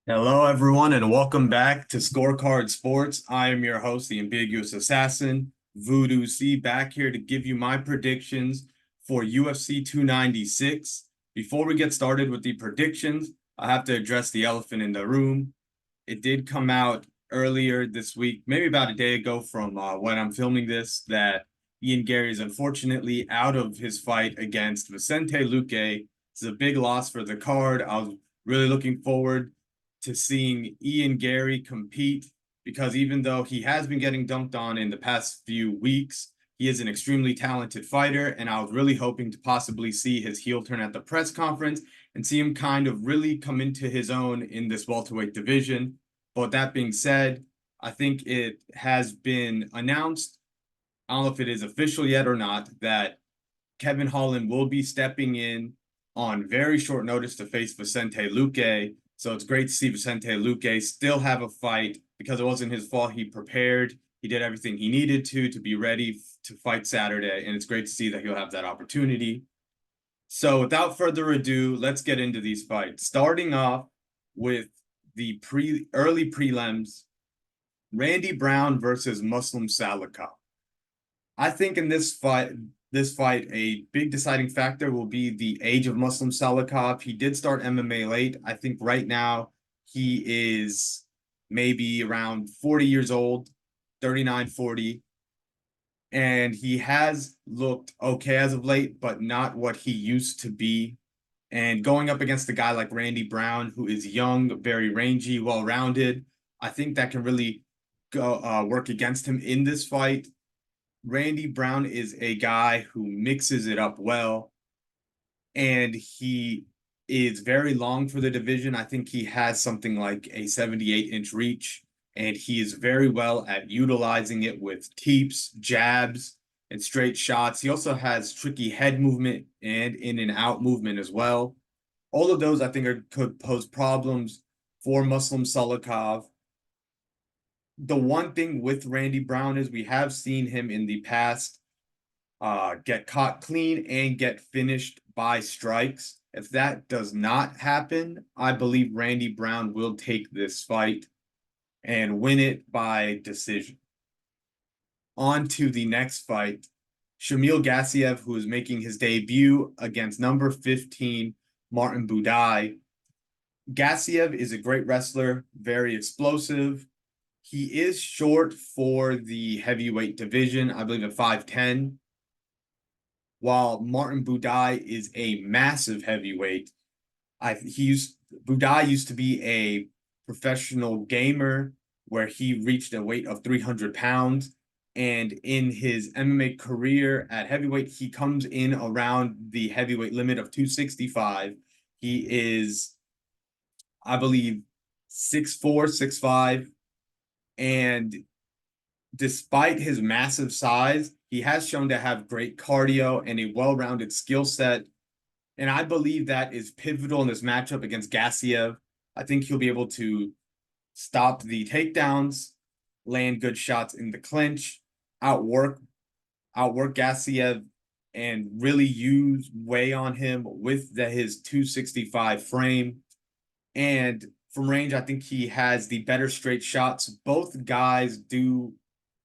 Hello, everyone, and welcome back to Scorecard Sports. I am your host, the ambiguous assassin, Voodoo C, back here to give you my predictions for UFC 296. Before we get started with the predictions, I have to address the elephant in the room. It did come out earlier this week, maybe about a day ago from when I'm filming this, that Ian Gary is unfortunately out of his fight against Vicente Luque. It's a big loss for the card. I was really looking forward to seeing Ian Gary compete because even though he has been getting dunked on in the past few weeks, he is an extremely talented fighter, and I was really hoping to possibly see his heel turn at the press conference and see him kind of really come into his own in this welterweight division. But that being said, I think it has been announced, I don't know if it is official yet or not, that Kevin Holland will be stepping in on very short notice to face Vicente Luque. So it's great to see Vicente Luque still have a fight because it wasn't his fault. He prepared, he did everything he needed to be ready to fight Saturday. And it's great to see that he'll have that opportunity. So without further ado, let's get into these fights. Starting off with the early prelims, Randy Brown versus Muslim Salikov. I think in this fight, a big deciding factor will be the age of Muslim Salikov. He did start MMA late. I think right now he is maybe around 40 years old, 39, 40. And he has looked okay as of late, but not what he used to be. And going up against a guy like Randy Brown, who is young, very rangy, well-rounded, I think that can really go work against him in this fight. Randy Brown is a guy who mixes it up well, and he is very long for the division. I think he has something like a 78-inch reach, and he is very well at utilizing it with teeps, jabs, and straight shots. He also has tricky head movement and in and out movement as well. All of those, I think, could pose problems for Muslim Salikov. The one thing with Randy Brown is we have seen him in the past get caught clean and get finished by strikes. If that does not happen, I believe Randy Brown will take this fight and win it by decision. On to the next fight. Shamil Gasiev, who is making his debut against number 15, Martin Buday. Gasiev is a great wrestler, very explosive. He is short for the heavyweight division, I believe at 5'10", while Martin Buday is a massive heavyweight. Buday used to be a professional gamer where he reached a weight of 300 pounds. And in his MMA career at heavyweight, he comes in around the heavyweight limit of 265. He is, I believe, 6'4", 6'5", and despite his massive size, he has shown to have great cardio and a well-rounded skill set. And I believe that is pivotal in this matchup against Gasiev. I think he'll be able to stop the takedowns, land good shots in the clinch, outwork Gasiev, and really weigh on him with his 265 frame. And from range, I think he has the better straight shots. Both guys do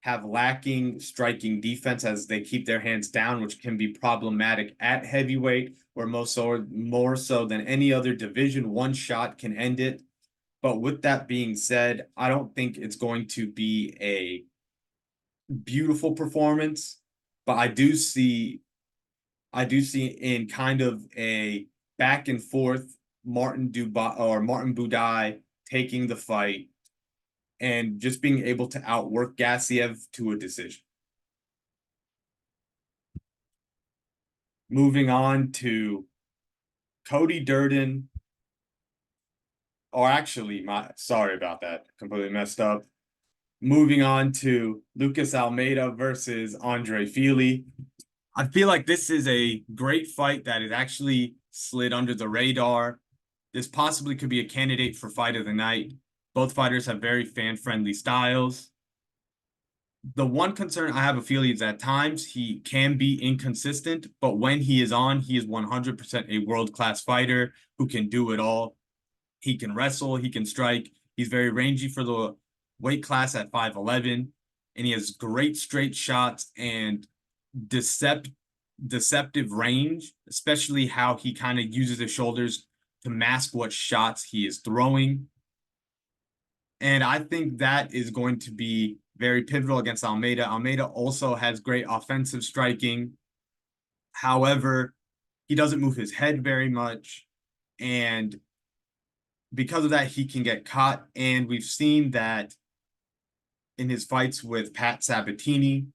have lacking striking defense as they keep their hands down, which can be problematic at heavyweight, where more so than any other division, one shot can end it. But with that being said, I don't think it's going to be a beautiful performance, but I do see in kind of a back and forth Martin Buday taking the fight and just being able to outwork Gasiev to a decision. Moving on to Cody Durden, or actually, sorry about that, completely messed up. Moving on to Lucas Almeida versus Andre Fili. I feel like this is a great fight that is actually slid under the radar. This possibly could be a candidate for fight of the night. Both fighters have very fan-friendly styles. The one concern I have with Fili is at times he can be inconsistent, but when he is on, he is 100% a world-class fighter who can do it all. He can wrestle, he can strike. He's very rangy for the weight class at 5'11", and he has great straight shots and deceptive range, especially how he kind of uses his shoulders to mask what shots he is throwing. And I think that is going to be very pivotal against Almeida. Almeida also has great offensive striking. However, he doesn't move his head very much. And because of that, he can get caught. And we've seen that in his fights with Pat Sabatini,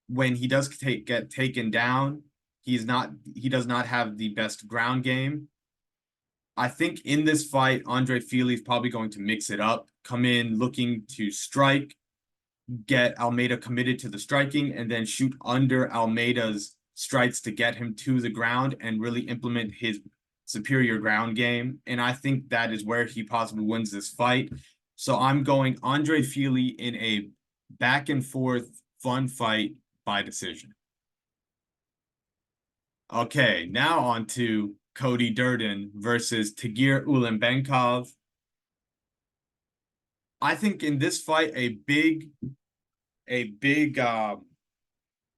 when he does get taken down, he does not have the best ground game. I think in this fight, Andre Fili is probably going to mix it up, come in looking to strike, get Almeida committed to the striking, and then shoot under Almeida's strikes to get him to the ground and really implement his superior ground game. And I think that is where he possibly wins this fight. So I'm going Andre Fili in a back and forth fun fight by decision. Okay, now on to Cody Durden versus Tagir Ulanbekov. I think in this fight, a big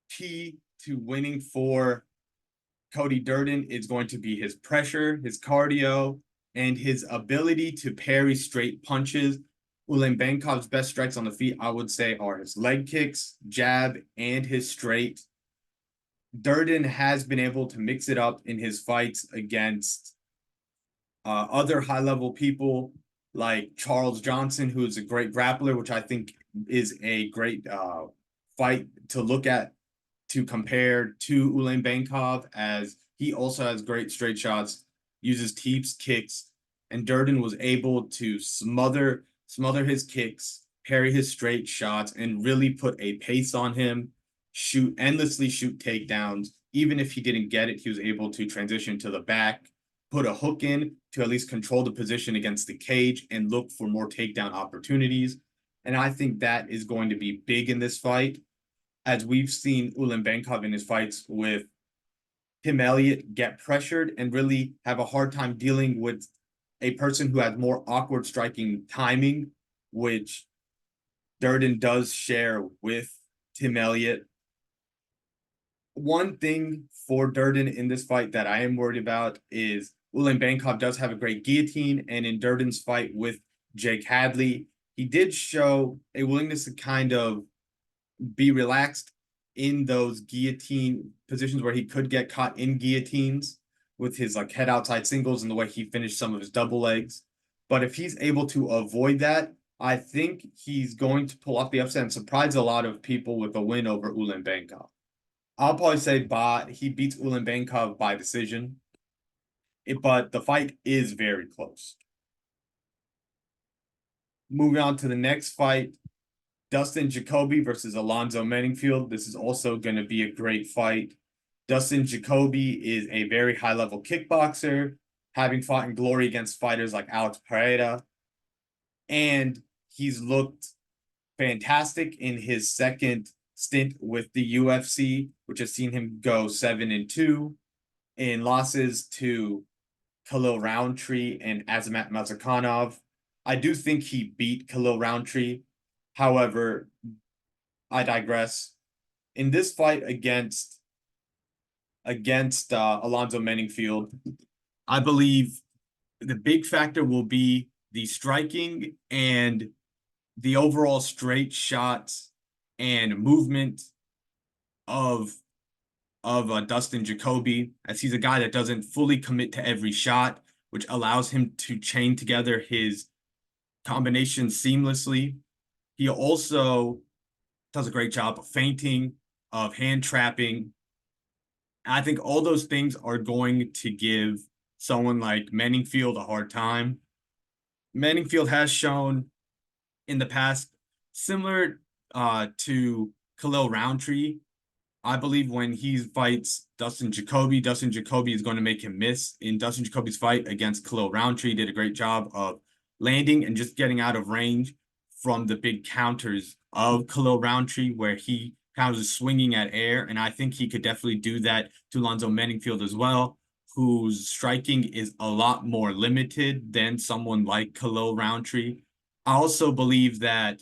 key to winning for Cody Durden is going to be his pressure, his cardio, and his ability to parry straight punches. Ulanbekov's best strikes on the feet, I would say, are his leg kicks, jab, and his straight. Durden has been able to mix it up in his fights against other high-level people like Charles Johnson, who is a great grappler, which I think is a great fight to look at to compare to Ulanbekov, as he also has great straight shots, uses teeps, kicks, and Durden was able to smother his kicks, parry his straight shots, and really put a pace on him, endlessly shoot takedowns. Even if he didn't get it, he was able to transition to the back, put a hook in to at least control the position against the cage and look for more takedown opportunities. And I think that is going to be big in this fight, as we've seen Ulanbekov in his fights with Pimblett get pressured and really have a hard time dealing with a person who has more awkward striking timing, which Durden does share with Pimblett. One thing for Durden in this fight that I am worried about is Ulanbekov does have a great guillotine, and in Durden's fight with Jake Hadley, he did show a willingness to kind of be relaxed in those guillotine positions where he could get caught in guillotines with his like head outside singles and the way he finished some of his double legs. But if he's able to avoid that, I think he's going to pull off the upset and surprise a lot of people with a win over Ulanbekov. I'll probably say he beats Ulanbekov by decision, but the fight is very close. Moving on to the next fight, Dustin Jacoby versus Alonzo Menifield. This is also going to be a great fight. Dustin Jacoby is a very high-level kickboxer, having fought in glory against fighters like Alex Pereira. And he's looked fantastic in his second stint with the UFC, which has seen him go 7-2 in losses to Khalil Roundtree and Azamat Mazakhanov. I do think he beat Khalil Roundtree. However, I digress. In this fight against Alonzo Menifield, I believe the big factor will be the striking and the overall straight shots and movement of Dustin Jacoby, as he's a guy that doesn't fully commit to every shot, which allows him to chain together his combinations seamlessly. He also does a great job of feinting, of hand trapping. I think all those things are going to give someone like Menifield a hard time. Menifield has shown in the past, similar to Khalil Roundtree, I believe when he fights Dustin Jacoby is going to make him miss. In Dustin Jacoby's fight against Khalil Roundtree, did a great job of landing and just getting out of range from the big counters of Khalil Roundtree, where he kind of was swinging at air. And I think he could definitely do that to Alonzo Menifield as well, whose striking is a lot more limited than someone like Khalil Roundtree. I also believe that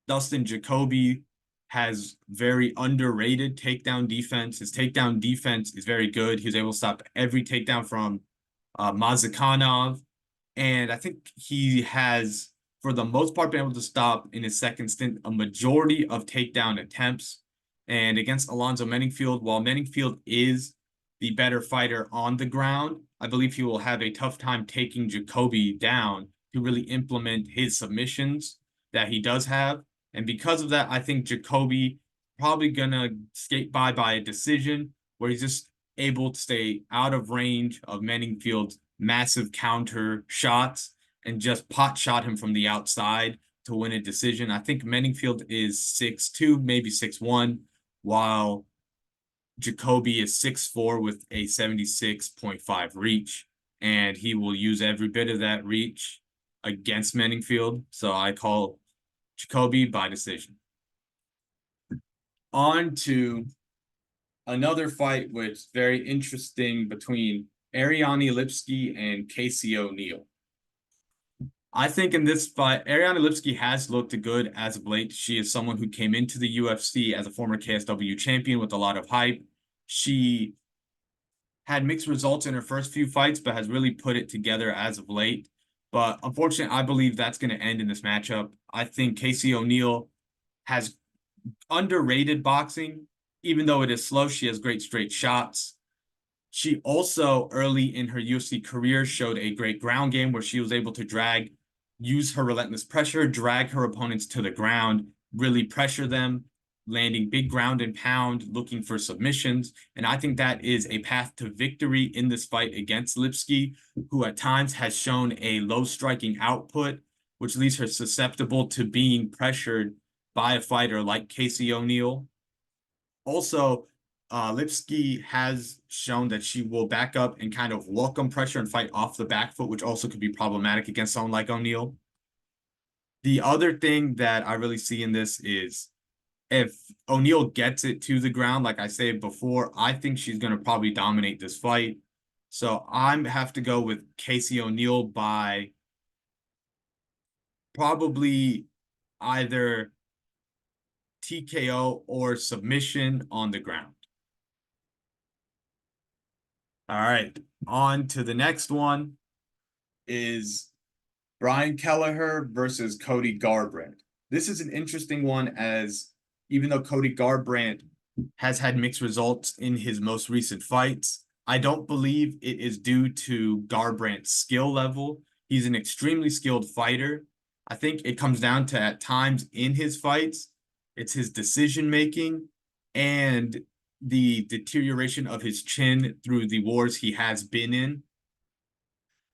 Dustin Jacoby has very underrated takedown defense. His takedown defense is very good. He's able to stop every takedown from Mazakhanov. And I think he has, for the most part, been able to stop in his second stint a majority of takedown attempts. And against Alonzo Menifield, while Menifield is the better fighter on the ground, I believe he will have a tough time taking Jacoby down to really implement his submissions that he does have. And because of that, I think Jacoby probably gonna skate by a decision where he's just able to stay out of range of Meningfield's massive counter shots and just pot shot him from the outside to win a decision. I think Menifield is 6'2", maybe 6'1", while Jacoby is 6'4" with a 76.5 reach, and he will use every bit of that reach against Menifield. So I call Jacoby by decision. On to another fight, which is very interesting, between Ariane Lipski and Casey O'Neill. I think in this fight, Ariane Lipski has looked good as of late. She is someone who came into the UFC as a former KSW champion with a lot of hype. She had mixed results in her first few fights, but has really put it together as of late. But unfortunately, I believe that's going to end in this matchup. I think Casey O'Neill has underrated boxing. Even though it is slow, she has great straight shots. She also, early in her UFC career, showed a great ground game where she was able to use her relentless pressure, drag her opponents to the ground, really pressure them, landing big ground and pound, looking for submissions. And I think that is a path to victory in this fight against Lipski, who at times has shown a low striking output, which leaves her susceptible to being pressured by a fighter like Casey O'Neill. Also, Lipski has shown that she will back up and kind of welcome pressure and fight off the back foot, which also could be problematic against someone like O'Neill. The other thing that I really see in this is if O'Neill gets it to the ground, like I said before, I think she's going to probably dominate this fight. So I have to go with Casey O'Neill by probably either TKO or submission on the ground. All right, on to the next one is Brian Kelleher versus Cody Garbrandt. This is an interesting one, as even though Cody Garbrandt has had mixed results in his most recent fights, I don't believe it is due to Garbrandt's skill level. He's an extremely skilled fighter. I think it comes down to, at times in his fights, it's his decision-making and the deterioration of his chin through the wars he has been in.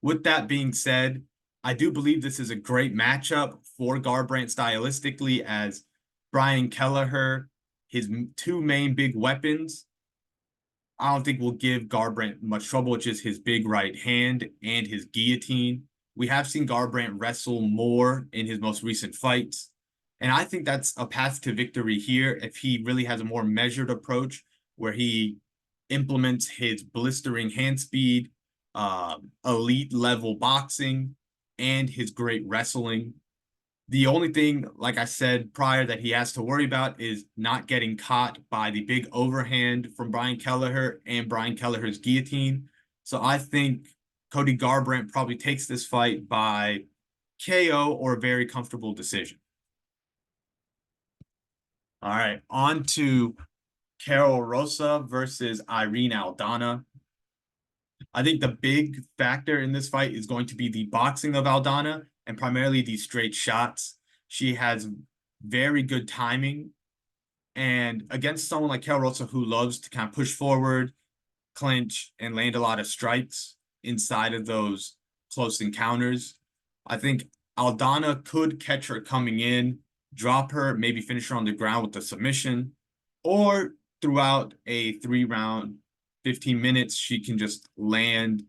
With that being said, I do believe this is a great matchup for Garbrandt stylistically, as Brian Kelleher, his two main big weapons, I don't think will give Garbrandt much trouble, which is his big right hand and his guillotine. We have seen Garbrandt wrestle more in his most recent fights, and I think that's a path to victory here if he really has a more measured approach where he implements his blistering hand speed, elite level boxing, and his great wrestling. The only thing, like I said prior, that he has to worry about is not getting caught by the big overhand from Brian Kelleher and Brian Kelleher's guillotine. So I think Cody Garbrandt probably takes this fight by KO or a very comfortable decision. All right, on to Karol Rosa versus Irene Aldana. I think the big factor in this fight is going to be the boxing of Aldana and primarily the straight shots. She has very good timing. And against someone like Karol Rosa, who loves to kind of push forward, clinch, and land a lot of strikes inside of those close encounters, I think Aldana could catch her coming in, drop her, maybe finish her on the ground with a submission, or throughout a 3-round, 15 minutes, she can just land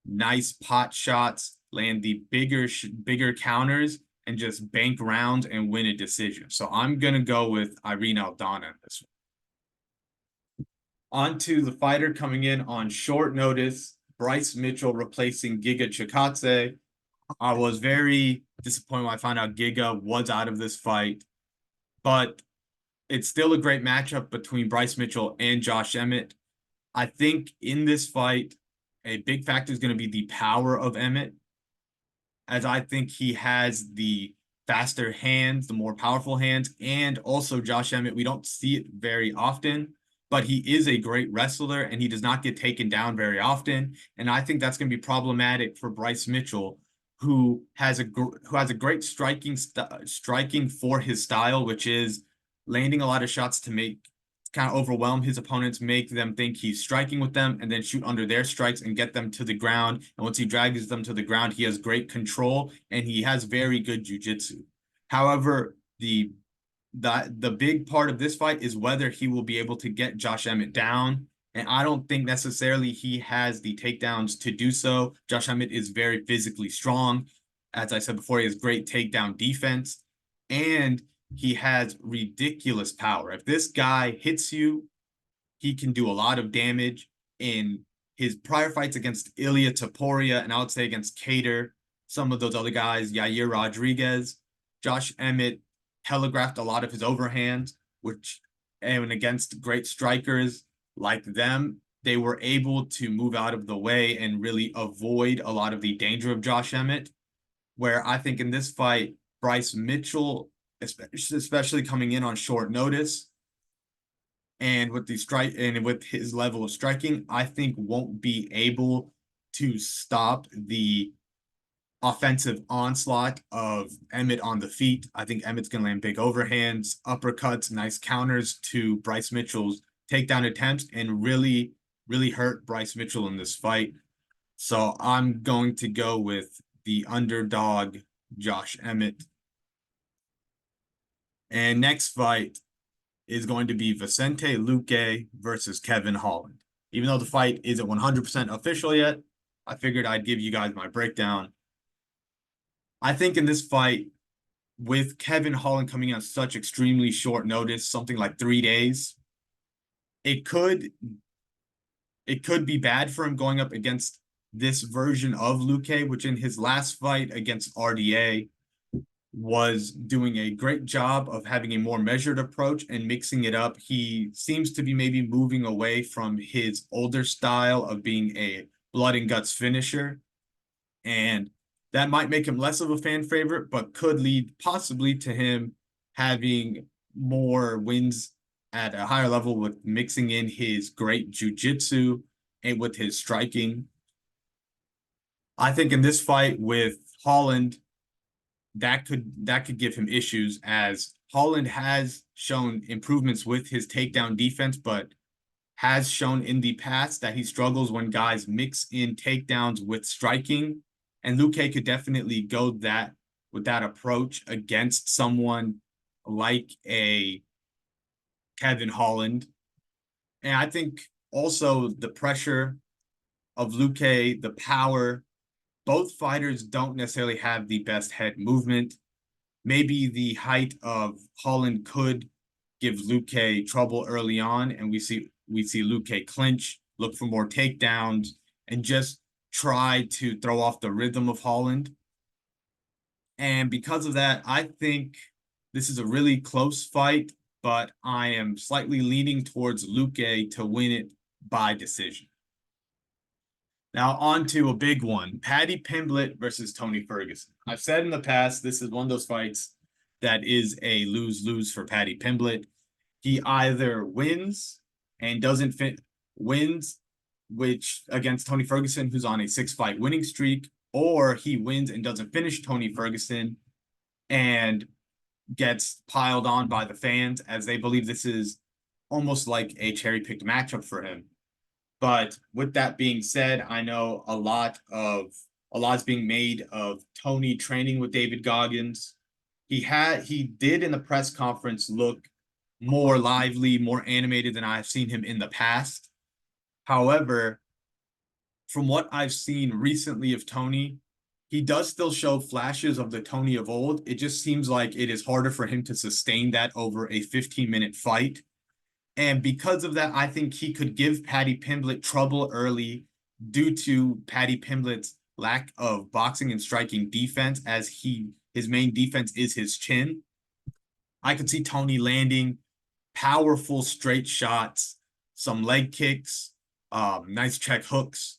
nice pot shots, land the bigger counters, and just bank rounds and win a decision. So I'm going to go with Irene Aldana in this one. On to the fighter coming in on short notice, Bryce Mitchell replacing Giga Chikadze. I was very disappointed when I found out Giga was out of this fight, but it's still a great matchup between Bryce Mitchell and Josh Emmett. I think in this fight, a big factor is going to be the power of Emmett, as I think he has the faster hands, the more powerful hands, and also Josh Emmett. We don't see it very often, but he is a great wrestler and he does not get taken down very often. And I think that's going to be problematic for Bryce Mitchell, who has a great striking for his style, which is landing a lot of shots to make kind of overwhelm his opponents, make them think he's striking with them, and then shoot under their strikes and get them to the ground. And once he drags them to the ground, he has great control and he has very good jiu-jitsu. However, the big part of this fight is whether he will be able to get Josh Emmett down. And I don't think necessarily he has the takedowns to do so. Josh Emmett is very physically strong. As I said before, he has great takedown defense. And he has ridiculous power. If this guy hits you, he can do a lot of damage. In his prior fights against Ilia Topuria, and I would say against Cater, some of those other guys, Yair Rodriguez, Josh Emmett telegraphed a lot of his overhands, and against great strikers like them, they were able to move out of the way and really avoid a lot of the danger of Josh Emmett. Where I think in this fight, Bryce Mitchell, especially coming in on short notice, and with his level of striking, I think won't be able to stop the offensive onslaught of Emmett on the feet. I think Emmett's gonna land big overhands, uppercuts, nice counters to Bryce Mitchell's takedown attempts, and really, really hurt Bryce Mitchell in this fight. So I'm going to go with the underdog, Josh Emmett. And next fight is going to be Vicente Luque versus Kevin Holland. Even though the fight isn't 100% official yet, I figured I'd give you guys my breakdown. I think in this fight, with Kevin Holland coming on such extremely short notice, something like 3 days, it could be bad for him going up against this version of Luque, which in his last fight against RDA was doing a great job of having a more measured approach and mixing it up. He seems to be maybe moving away from his older style of being a blood and guts finisher. And that might make him less of a fan favorite, but could lead possibly to him having more wins at a higher level with mixing in his great jiu-jitsu and with his striking. I think in this fight with Holland, that could give him issues, as Holland has shown improvements with his takedown defense, but has shown in the past that he struggles when guys mix in takedowns with striking. And Luque could definitely go with that approach against someone like a Kevin Holland. And I think also the pressure of Luque, the power, both fighters don't necessarily have the best head movement. Maybe the height of Holland could give Luque trouble early on, and we see Luque clinch, look for more takedowns, and just try to throw off the rhythm of Holland. And because of that, I think this is a really close fight, but I am slightly leaning towards Luque to win it by decision. Now on to a big one, Paddy Pimblett versus Tony Ferguson. I've said in the past, this is one of those fights that is a lose-lose for Paddy Pimblett. He either wins and wins, which against Tony Ferguson, who's on a 6-fight winning streak, or he wins and doesn't finish Tony Ferguson and gets piled on by the fans, as they believe this is almost like a cherry-picked matchup for him. But with that being said, I know a lot's being made of Tony training with David Goggins. He did in the press conference look more lively, more animated than I've seen him in the past. However, from what I've seen recently of Tony, he does still show flashes of the Tony of old. It just seems like it is harder for him to sustain that over a 15-minute fight. And because of that, I think he could give Paddy Pimblett trouble early due to Paddy Pimblett's lack of boxing and striking defense, as his main defense is his chin. I could see Tony landing powerful straight shots, some leg kicks, nice check hooks.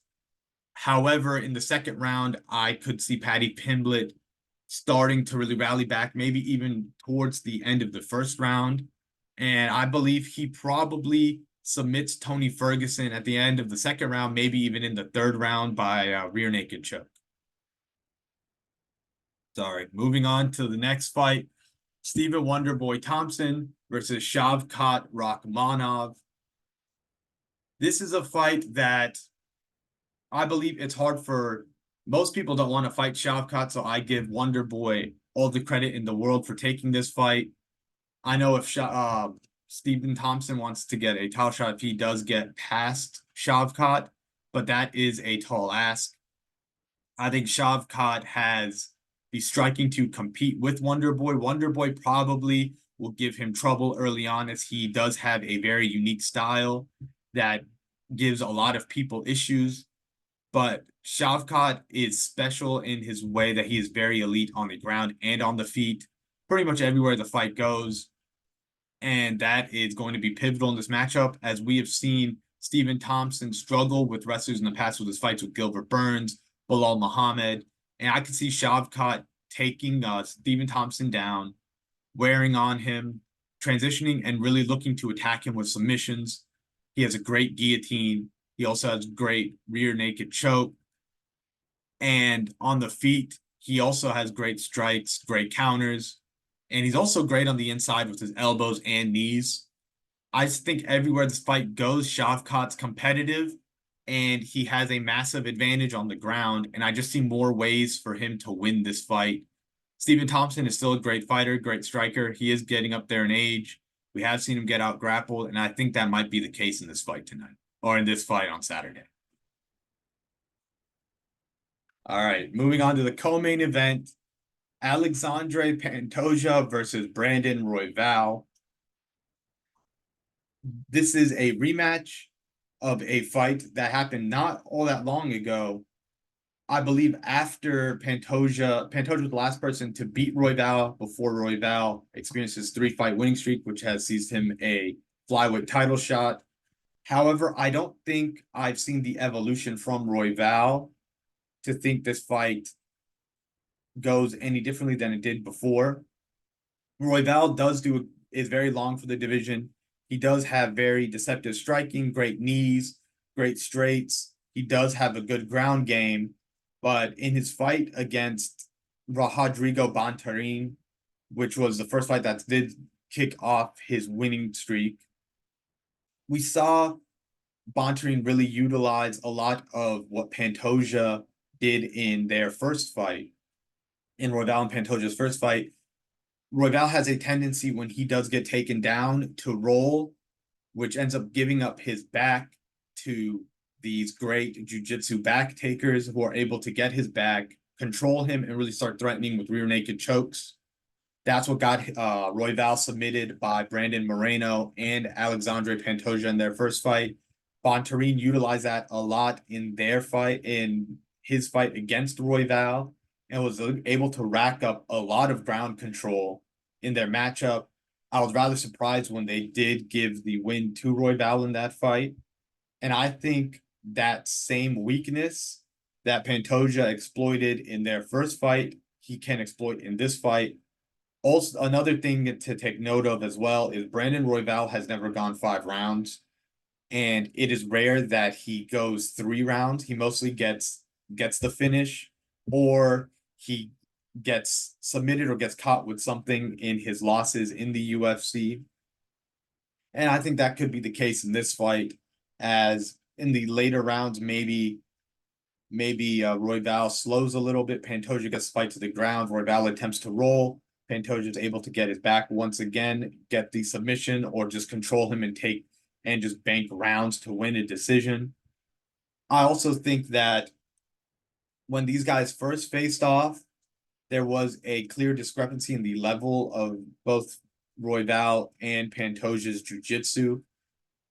However, in the second round, I could see Paddy Pimblett starting to really rally back, maybe even towards the end of the first round. And I believe he probably submits Tony Ferguson at the end of the second round, maybe even in the third round by rear naked choke. Sorry. Moving on to the next fight, Stephen Wonderboy Thompson versus Shavkat Rakhmonov. This is a fight that I believe it's hard for most people don't want to fight Shavkat, so I give Wonderboy all the credit in the world for taking this fight. I know if Stephen Thompson wants to get a title shot, if he does get past Shavkat, but that is a tall ask. I think Shavkat has the striking to compete with Wonderboy. Wonderboy probably will give him trouble early on, as he does have a very unique style that gives a lot of people issues. But Shavkat is special in his way that he is very elite on the ground and on the feet, pretty much everywhere the fight goes. And that is going to be pivotal in this matchup, as we have seen Stephen Thompson struggle with wrestlers in the past with his fights with Gilbert Burns, Bilal Muhammad. And I could see Shavkat taking Stephen Thompson down, wearing on him, transitioning, and really looking to attack him with submissions. He has a great guillotine. He also has great rear naked choke. And on the feet, he also has great strikes, great counters. And he's also great on the inside with his elbows and knees. I just think everywhere this fight goes, Shavkat's competitive, and he has a massive advantage on the ground. And I just see more ways for him to win this fight. Stephen Thompson is still a great fighter, great striker. He is getting up there in age. We have seen him get out grappled, and I think that might be the case in this fight tonight, or in this fight on Saturday. All right, moving on to the co-main event, Alexandre Pantoja versus Brandon Royval. This is a rematch of a fight that happened not all that long ago. I believe after Pantoja was the last person to beat Royval before Royval experienced his 3-fight winning streak, which has seized him a flyweight title shot. However, I don't think I've seen the evolution from Royval to think this fight goes any differently than it did before. Royval is very long for the division. He does have very deceptive striking, great knees, great straights. He does have a good ground game, but in his fight against Rodrigo Bontorin, which was the first fight that did kick off his winning streak, we saw Bontorin really utilize a lot of what Pantoja did in their first fight. In Royval and Pantoja's first fight, Royval has a tendency when he does get taken down to roll, which ends up giving up his back to these great jiu-jitsu back takers who are able to get his back, control him, and really start threatening with rear naked chokes. That's what got Royval submitted by Brandon Moreno and Alexandre Pantoja in their first fight. Bontorin utilized that a lot in his fight against Royval, and was able to rack up a lot of ground control in their matchup. I was rather surprised when they did give the win to Royval in that fight. And I think that same weakness that Pantoja exploited in their first fight, he can exploit in this fight. Also, another thing to take note of as well is Brandon Royval has never gone 5 rounds. And it is rare that he goes 3 rounds. He mostly gets the finish, or he gets submitted or gets caught with something in his losses in the UFC. And I think that could be the case in this fight, as in the later rounds, maybe Royval slows a little bit. Pantoja gets the fight to the ground. Royval attempts to roll. Pantoja is able to get his back once again, get the submission, or just control him and just bank rounds to win a decision. I also think that when these guys first faced off, there was a clear discrepancy in the level of both Royval and Pantoja's jiu-jitsu.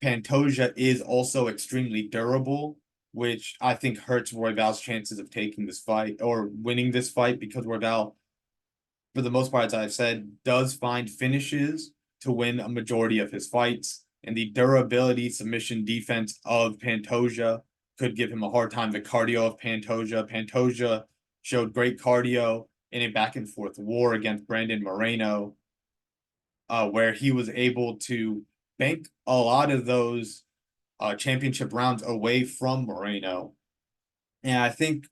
Pantoja is also extremely durable, which I think hurts Royval's chances of taking this fight or winning this fight, because Royval, for the most part, as I've said, does find finishes to win a majority of his fights. And the durability submission defense of Pantoja could give him a hard time. The cardio of Pantoja showed great cardio in a back and forth war against Brandon Moreno, where he was able to bank a lot of those championship rounds away from Moreno. And I think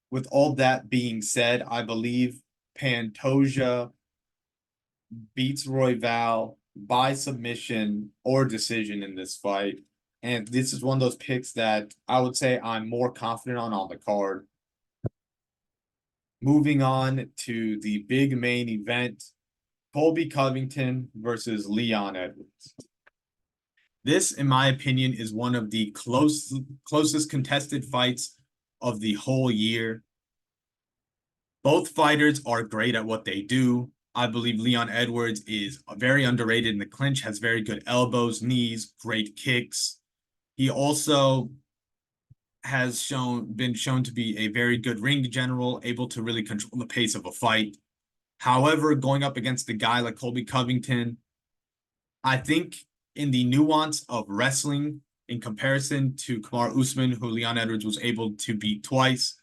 with all that being said, I believe Pantoja beats Royval by submission or decision in this fight. And this is one of those picks that I would say I'm more confident on the card. Moving on to the big main event, Colby Covington versus Leon Edwards. This, in my opinion, is one of the closest contested fights of the whole year. Both fighters are great at what they do. I believe Leon Edwards is very underrated in the clinch, has very good elbows, knees, great kicks. He also has been shown to be a very good ring general, able to really control the pace of a fight. However, going up against a guy like Colby Covington, I think in the nuance of wrestling, in comparison to Kamaru Usman, who Leon Edwards was able to beat twice,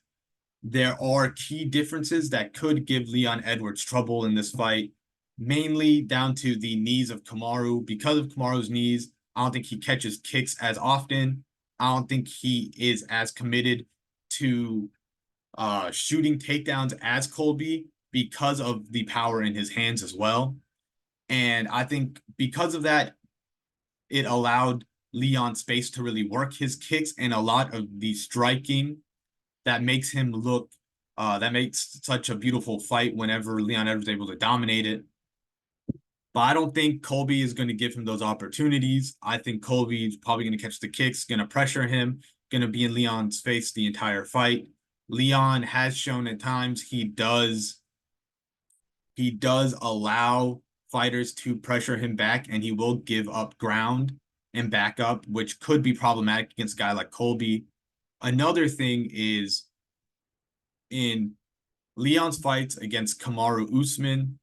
there are key differences that could give Leon Edwards trouble in this fight, mainly down to the knees of Kamaru. Because of Kamaru's knees, I don't think he catches kicks as often. I don't think he is as committed to shooting takedowns as Colby, because of the power in his hands as well. And I think because of that, it allowed Leon space to really work his kicks and a lot of the striking that makes him look, that makes such a beautiful fight whenever Leon Edwards is able to dominate it. But I don't think Colby is going to give him those opportunities. I think Colby is probably going to catch the kicks, going to pressure him, going to be in Leon's face the entire fight. Leon has shown at times he does allow fighters to pressure him back, and he will give up ground and back up, which could be problematic against a guy like Colby. Another thing is in Leon's fights against Kamaru Usman.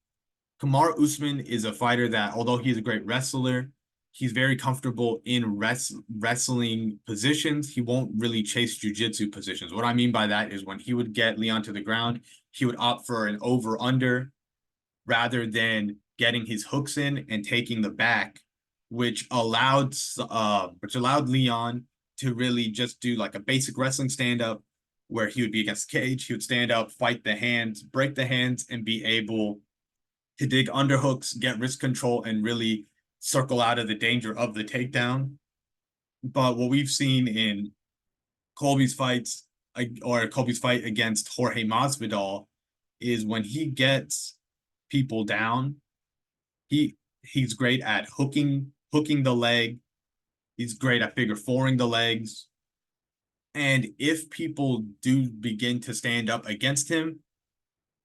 Kamaru Usman is a fighter that, although he's a great wrestler, he's very comfortable in wrestling positions. He won't really chase jiu-jitsu positions. What I mean by that is when he would get Leon to the ground, he would opt for an over-under rather than getting his hooks in and taking the back, which allowed Leon to really just do like a basic wrestling stand-up where he would be against the cage, he would stand up, fight the hands, break the hands, and be able to dig underhooks, get wrist control, and really circle out of the danger of the takedown. But what we've seen in Colby's fights, or Colby's fight against Jorge Masvidal, is when he gets people down, he's great at hooking the leg. He's great at figure fouring the legs. And if people do begin to stand up against him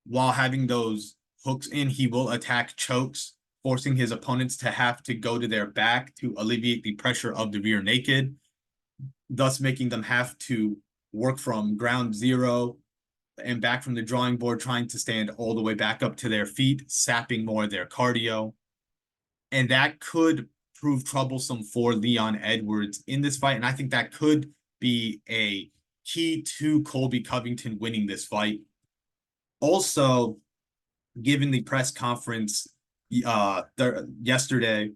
while having those hooks in, he will attack chokes, forcing his opponents to have to go to their back to alleviate the pressure of the rear naked, thus making them have to work from ground zero and back from the drawing board, trying to stand all the way back up to their feet, sapping more of their cardio. And that could prove troublesome for Leon Edwards in this fight. And I think that could be a key to Colby Covington winning this fight. Also, given the press conference yesterday,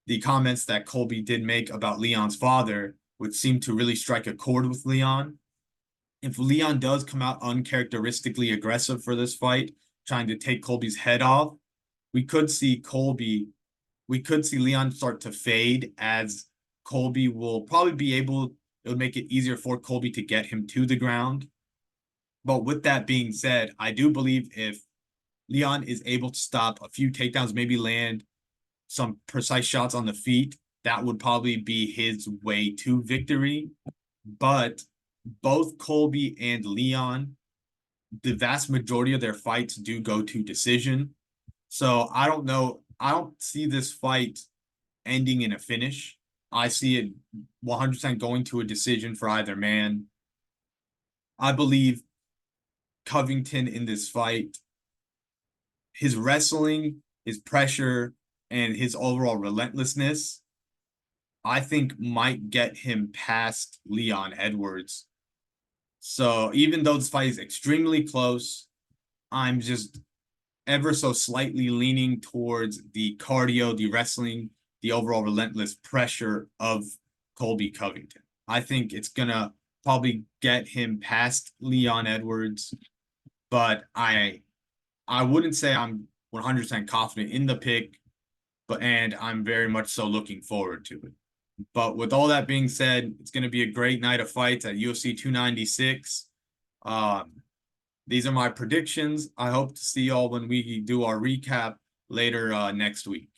the comments that Colby did make about Leon's father would seem to really strike a chord with Leon. If Leon does come out uncharacteristically aggressive for this fight, trying to take Colby's head off, we could see Leon start to fade, as Colby will probably be able, it would make it easier for Colby to get him to the ground. But with that being said, I do believe if Leon is able to stop a few takedowns, maybe land some precise shots on the feet, that would probably be his way to victory. But both Colby and Leon, the vast majority of their fights do go to decision. So I don't know. I don't see this fight ending in a finish. I see it 100% going to a decision for either man. I believe Covington in this fight, his wrestling, his pressure, and his overall relentlessness, I think might get him past Leon Edwards. So even though this fight is extremely close, I'm just ever so slightly leaning towards the cardio, the wrestling, the overall relentless pressure of Colby Covington. I think it's gonna probably get him past Leon Edwards, but I wouldn't say I'm 100% confident in the pick, and I'm very much so looking forward to it. But with all that being said, it's going to be a great night of fights at UFC 296. These are my predictions. I hope to see y'all when we do our recap later next week.